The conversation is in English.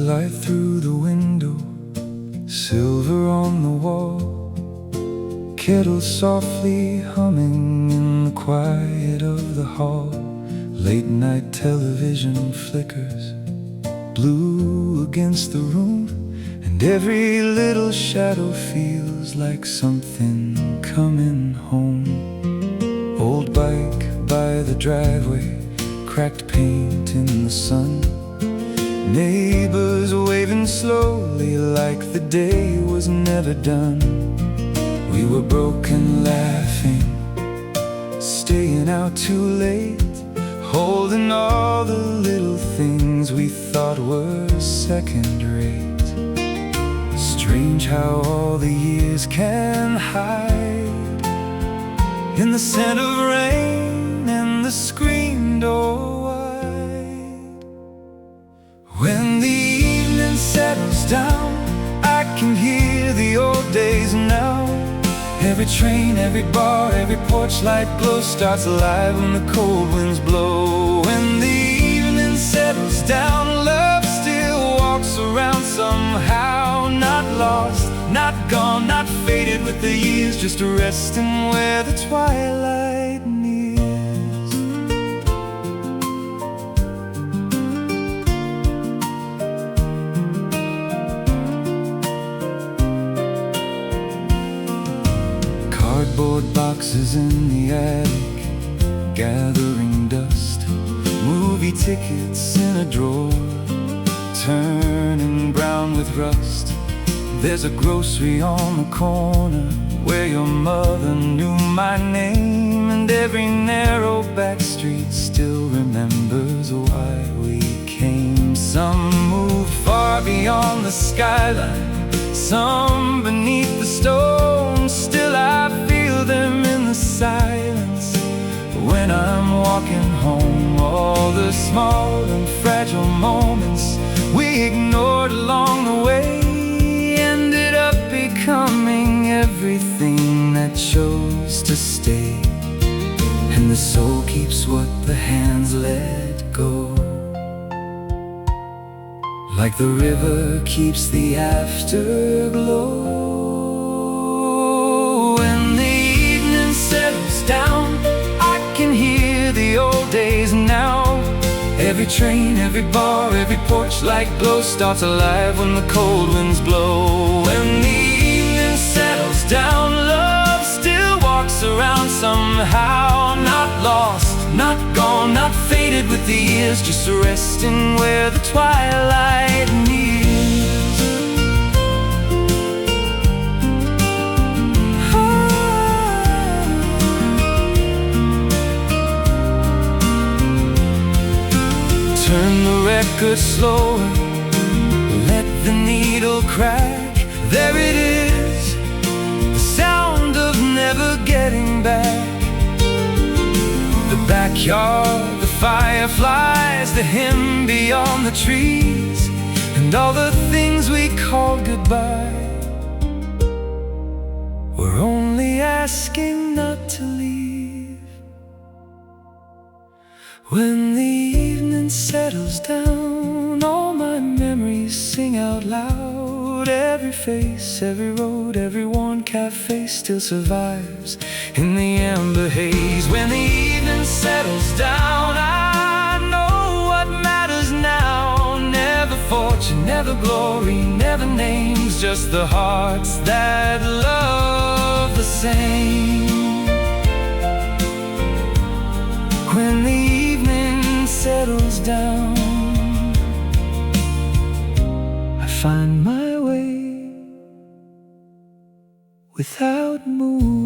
light through the window, silver on the wall, kettle softly humming in the quiet of the hall. Late night television flickers, blue against the room, and every little shadow feels like something coming home. Old bike by the driveway, cracked paint in the sun, neighbors waving slowly like the day was never done. We were broken laughing, staying out too late, holding all the little things we thought were second rate. Strange how all the years can hide in the scent of rain and the screen door wide. When the evening settles down, I can hear the old days now. Every train, every bar, every porch light glow starts alive when the cold winds blow. When the evening settles down, love still walks around somehow. Not lost, not gone, not faded with the years, just resting where the twilight nears. Cardboard boxes in the attic, gathering dust, movie tickets in a drawer, turning brown with rust. There's a grocery on the corner where your mother knew my name, and every narrow back street still remembers why we came. Some moved far beyond the skyline, some beneath the stones. Still I feel them in the silence when I'm walking home. All the small and fragile moments we ignored along the way ended up becoming everything that chose to stay. And the soul keeps what the hands let go, like the river keeps the afterglow. When the evening settles down, I can hear the old days now. Every train, every bar, every porch light glow starts alive when the cold winds blow. When the evening settles down, love still walks around somehow. Not lost, not gone, not faded with the years, just resting where the twilight nears. Turn the record slower, let the needle crack. There it is, the sound of never getting back. The backyard, the fireflies, the hymn beyond the trees, and all the things we called goodbye. We're only asking not to leave. When the evening settles down, all my memories sing out loud. Every face, every road, every worn cafe still survives in the amber haze. When the evening settles down, I know what matters now. Never fortune, never glory, never names, just the hearts that love the same. When the evening settles down, I find my way without moving.